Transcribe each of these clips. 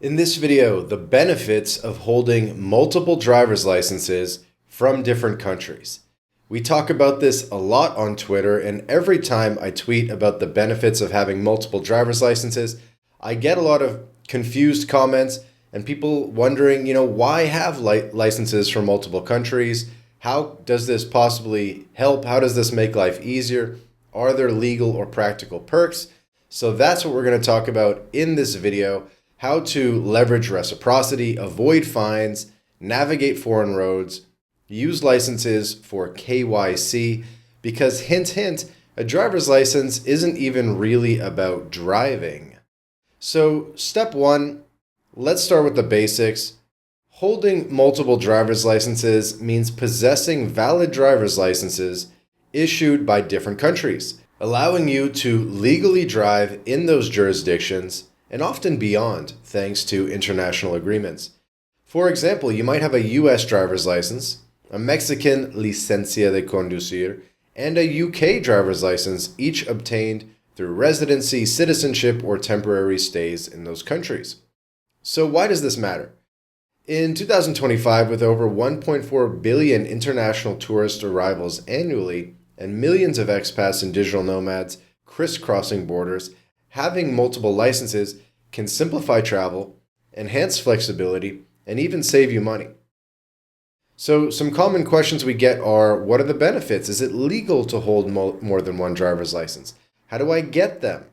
In this video, the benefits of holding multiple driver's licenses from different countries. We talk about this a lot on Twitter, and every time I tweet about the benefits of having multiple driver's licenses, I get a lot of confused comments and people wondering, why have licenses from multiple countries? How does this possibly help? How does this make life easier? Are there legal or practical perks? So that's what we're going to talk about in this video. How to leverage reciprocity, avoid fines, navigate foreign roads, use licenses for KYC, because hint, hint, a driver's license isn't even really about driving. So step one, let's start with the basics. Holding multiple driver's licenses means possessing valid driver's licenses issued by different countries, allowing you to legally drive in those jurisdictions and often beyond, thanks to international agreements. For example, you might have a US driver's license, a Mexican licencia de conducir, and a UK driver's license, each obtained through residency, citizenship, or temporary stays in those countries. So why does this matter? In 2025, with over 1.4 billion international tourist arrivals annually and millions of expats and digital nomads crisscrossing borders, having multiple licenses can simplify travel, enhance flexibility, and even save you money. So some common questions we get are, what are the benefits? Is it legal to hold more than one driver's license? How do I get them?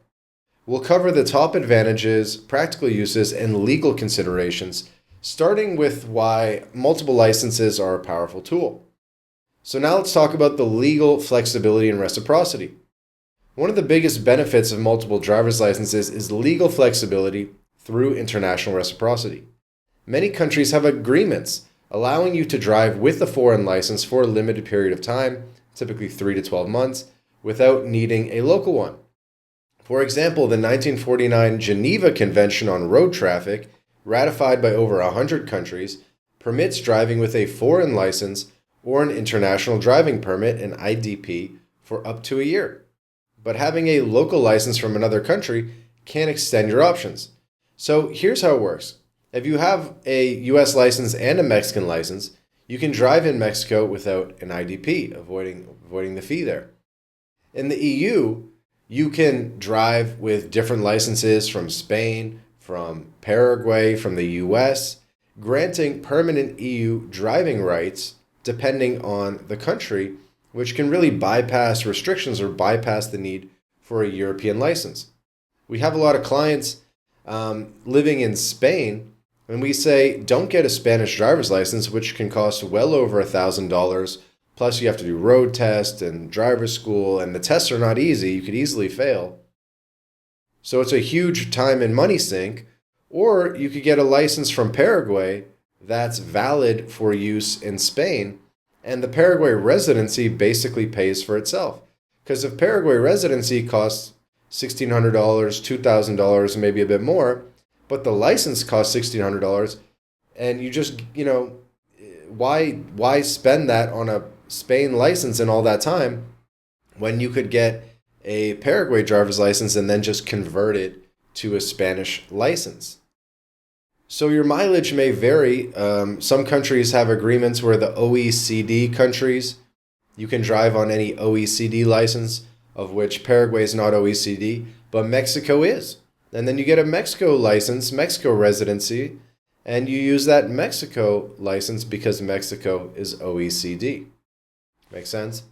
We'll cover the top advantages, practical uses, and legal considerations, starting with why multiple licenses are a powerful tool. So now let's talk about the legal flexibility and reciprocity. One of the biggest benefits of multiple driver's licenses is legal flexibility through international reciprocity. Many countries have agreements allowing you to drive with a foreign license for a limited period of time, typically 3 to 12 months, without needing a local one. For example, the 1949 Geneva Convention on Road Traffic, ratified by over 100 countries, permits driving with a foreign license or an international driving permit, an IDP, for up to a year. But having a local license from another country can extend your options. So here's how it works. If you have a US license and a Mexican license, you can drive in Mexico without an IDP, avoiding the fee there. In the EU, you can drive with different licenses from Spain, from Paraguay, from the US, granting permanent EU driving rights depending on the country, which can really bypass restrictions or bypass the need for a European license. We have a lot of clients living in Spain, and we say, don't get a Spanish driver's license, which can cost well over $1,000. Plus, you have to do road tests and driver's school, and the tests are not easy. You could easily fail. So it's a huge time and money sink. Or you could get a license from Paraguay that's valid for use in Spain, and the Paraguay residency basically pays for itself. Because if Paraguay residency costs $1,600, $2,000, maybe a bit more, but the license costs $1,600, and you just, why spend that on a Spain license and all that time when you could get a Paraguay driver's license and then just convert it to a Spanish license? So your mileage may vary. Some countries have agreements where the OECD countries, you can drive on any OECD license, of which Paraguay is not OECD, but Mexico is. And then you get a Mexico license, Mexico residency, and you use that Mexico license because Mexico is OECD. Make sense?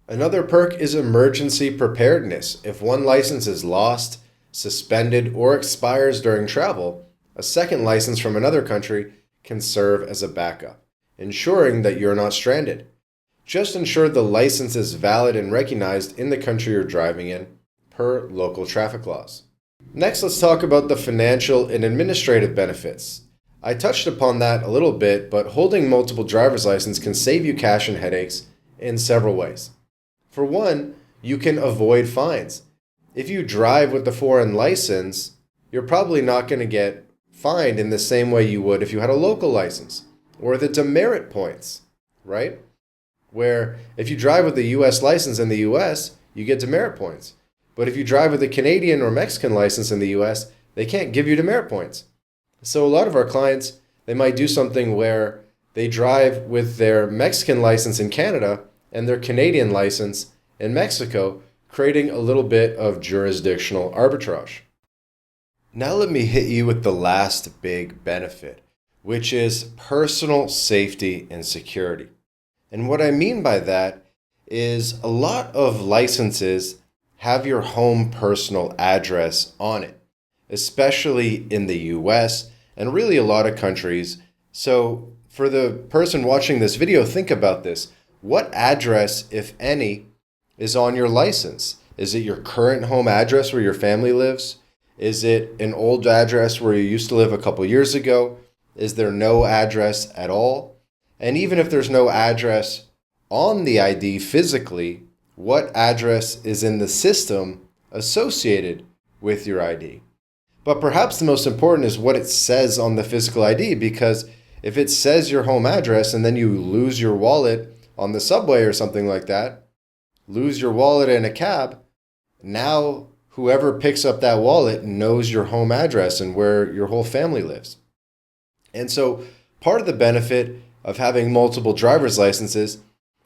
Another perk is emergency preparedness. If one license is lost, suspended, or expires during travel, a second license from another country can serve as a backup, ensuring that you're not stranded. Just ensure the license is valid and recognized in the country you're driving in, per local traffic laws. Next, let's talk about the financial and administrative benefits. I touched upon that a little bit, but holding multiple driver's licenses can save you cash and headaches in several ways. For one, you can avoid fines. If you drive with the foreign license, you're probably not going to get fined in the same way you would if you had a local license, or the demerit points, right? Where if you drive with the US license in the US, you get demerit points. But if you drive with a Canadian or Mexican license in the US, they can't give you demerit points. So a lot of our clients, they might do something where they drive with their Mexican license in Canada and their Canadian license in Mexico, creating a little bit of jurisdictional arbitrage. Now let me hit you with the last big benefit, which is personal safety and security. And what I mean by that is a lot of licenses have your home personal address on it, especially in the US and really a lot of countries. So for the person watching this video, think about this. What address, if any, is on your license? Is it your current home address where your family lives? Is it an old address where you used to live a couple years ago? Is there no address at all? And even if there's no address on the ID physically, what address is in the system associated with your ID? But perhaps the most important is what it says on the physical ID, because if it says your home address and then you lose your wallet on the subway or something like that, lose your wallet in a cab, now whoever picks up that wallet knows your home address and where your whole family lives. And so part of the benefit of having multiple driver's licenses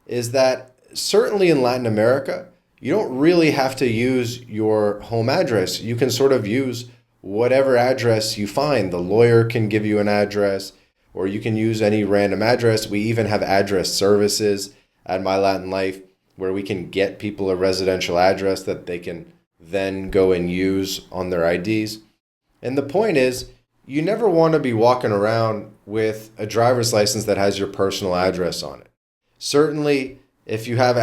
is that certainly in Latin America, you don't really have to use your home address. You can sort of use whatever address you find. The lawyer can give you an address, or you can use any random address. We even have address services at MyLatinLife where we can get people a residential address that they can then go and use on their IDs. And the point is, you never want to be walking around with a driver's license that has your personal address on it. Certainly, if you have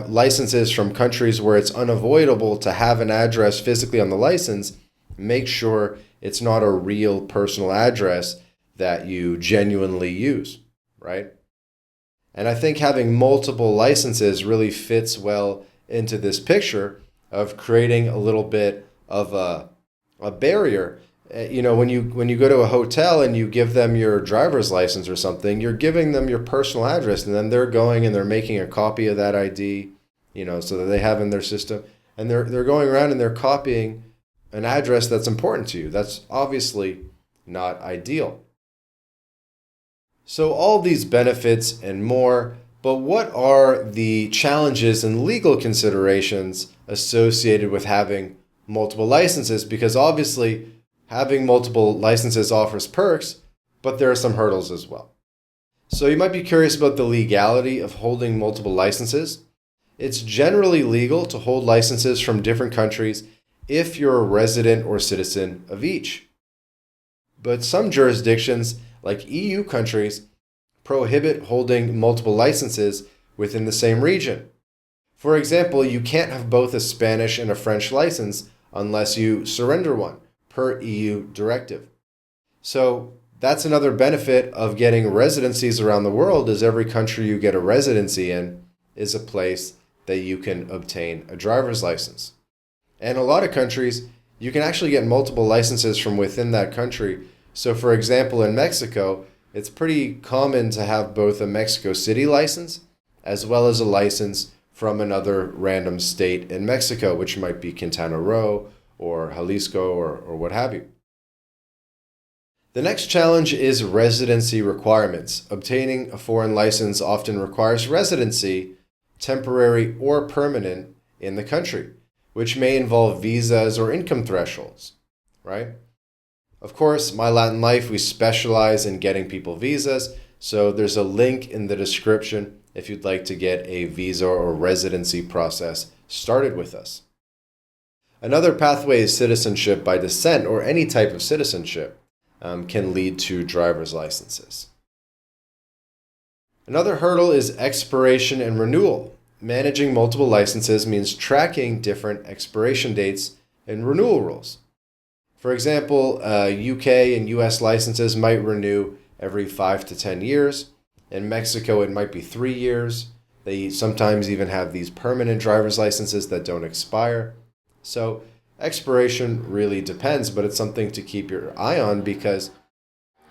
licenses from countries where it's unavoidable to have an address physically on the license, make sure it's not a real personal address that you genuinely use, right? And I think having multiple licenses really fits well into this picture of creating a little bit of a barrier. When you go to a hotel and you give them your driver's license or something, you're giving them your personal address, and then they're going and they're making a copy of that ID, so that they have in their system, and they're going around and they're copying an address that's important to you. That's obviously not ideal. So all these benefits and more, but what are the challenges and legal considerations associated with having multiple licenses? Because obviously having multiple licenses offers perks, but there are some hurdles as well. So you might be curious about the legality of holding multiple licenses. It's generally legal to hold licenses from different countries if you're a resident or citizen of each. But some jurisdictions, like EU countries, prohibit holding multiple licenses within the same region. For example, you can't have both a Spanish and a French license unless you surrender one, per EU directive. So that's another benefit of getting residencies around the world, is every country you get a residency in is a place that you can obtain a driver's license. And a lot of countries, you can actually get multiple licenses from within that country. So for example, in Mexico, it's pretty common to have both a Mexico City license as well as a license from another random state in Mexico, which might be Quintana Roo or Jalisco or what have you. The next challenge is residency requirements. Obtaining a foreign license often requires residency, temporary or permanent, in the country, which may involve visas or income thresholds, right? Of course, MyLatinLife, we specialize in getting people visas, so there's a link in the description if you'd like to get a visa or residency process started with us. Another pathway is citizenship by descent, or any type of citizenship can lead to driver's licenses. Another hurdle is expiration and renewal. Managing multiple licenses means tracking different expiration dates and renewal rules. For example, UK and US licenses might renew every 5 to 10 years. In Mexico, it might be 3 years. They sometimes even have these permanent driver's licenses that don't expire. So expiration really depends, but it's something to keep your eye on, because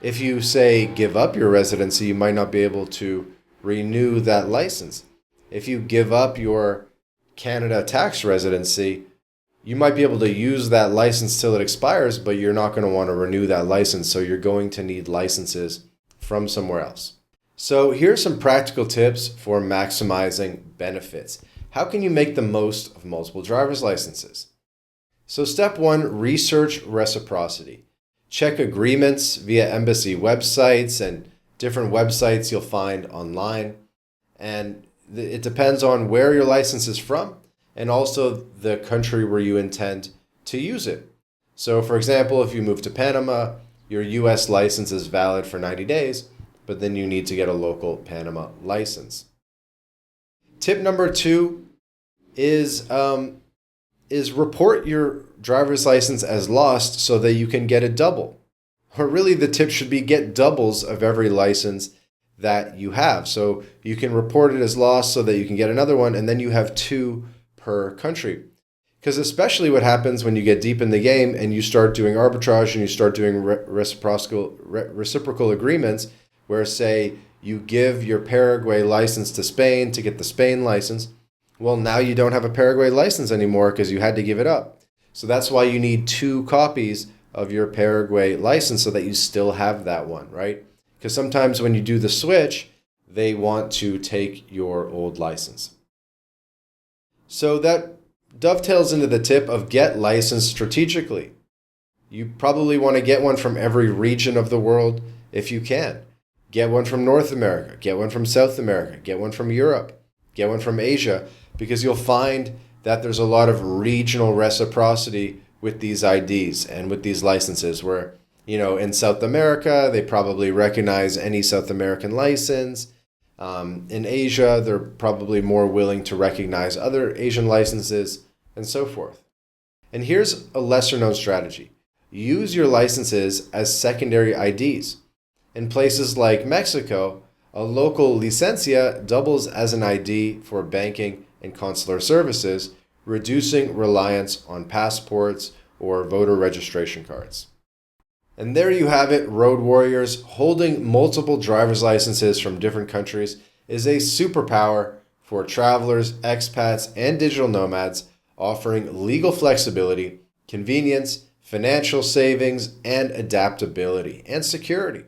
if you say give up your residency, you might not be able to renew that license. If you give up your Canada tax residency, you might be able to use that license till it expires, but you're not going to want to renew that license. So you're going to need licenses from somewhere else. So here's some practical tips for maximizing benefits. How can you make the most of multiple driver's licenses? So step 1, research reciprocity. Check agreements via embassy websites and different websites you'll find online. And it depends on where your license is from and also the country where you intend to use it. So for example, if you move to Panama, your US license is valid for 90 days, but then you need to get a local Panama license. Tip number 2 is report your driver's license as lost so that you can get a double. Or really the tip should be get doubles of every license that you have. So you can report it as lost so that you can get another one, and then you have 2 per country. Because especially what happens when you get deep in the game and you start doing arbitrage and you start doing reciprocal agreements, where say you give your Paraguay license to Spain to get the Spain license, well, now you don't have a Paraguay license anymore because you had to give it up. So that's why you need 2 copies of your Paraguay license so that you still have that one, right? Because sometimes when you do the switch, they want to take your old license. So that dovetails into the tip of get licensed strategically. You probably want to get one from every region of the world if you can. Get one from North America, get one from South America, get one from Europe, get one from Asia, because you'll find that there's a lot of regional reciprocity with these IDs and with these licenses where, in South America, they probably recognize any South American license. In Asia, they're probably more willing to recognize other Asian licenses and so forth. And here's a lesser known strategy. Use your licenses as secondary IDs. In places like Mexico, a local licencia doubles as an ID for banking and consular services, reducing reliance on passports or voter registration cards. And there you have it, road warriors. Holding multiple driver's licenses from different countries is a superpower for travelers, expats, and digital nomads, offering legal flexibility, convenience, financial savings, and adaptability and security.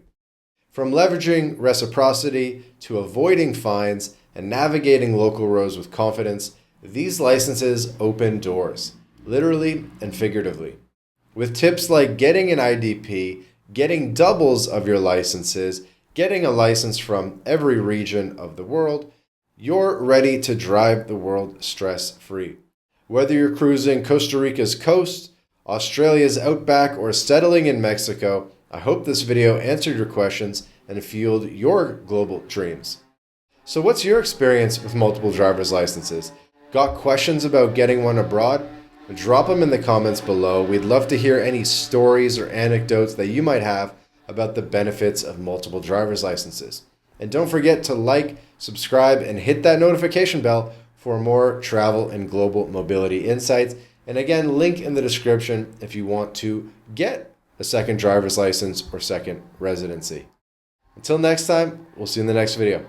From leveraging reciprocity to avoiding fines and navigating local roads with confidence, these licenses open doors, literally and figuratively. With tips like getting an IDP, getting doubles of your licenses, getting a license from every region of the world, you're ready to drive the world stress-free. Whether you're cruising Costa Rica's coast, Australia's outback, or settling in Mexico, I hope this video answered your questions and fueled your global dreams. So what's your experience with multiple driver's licenses? Got questions about getting one abroad? Drop them in the comments below. We'd love to hear any stories or anecdotes that you might have about the benefits of multiple driver's licenses. And don't forget to like, subscribe, and hit that notification bell for more travel and global mobility insights. And again, link in the description if you want to get a second driver's license or second residency. Until next time, we'll see you in the next video.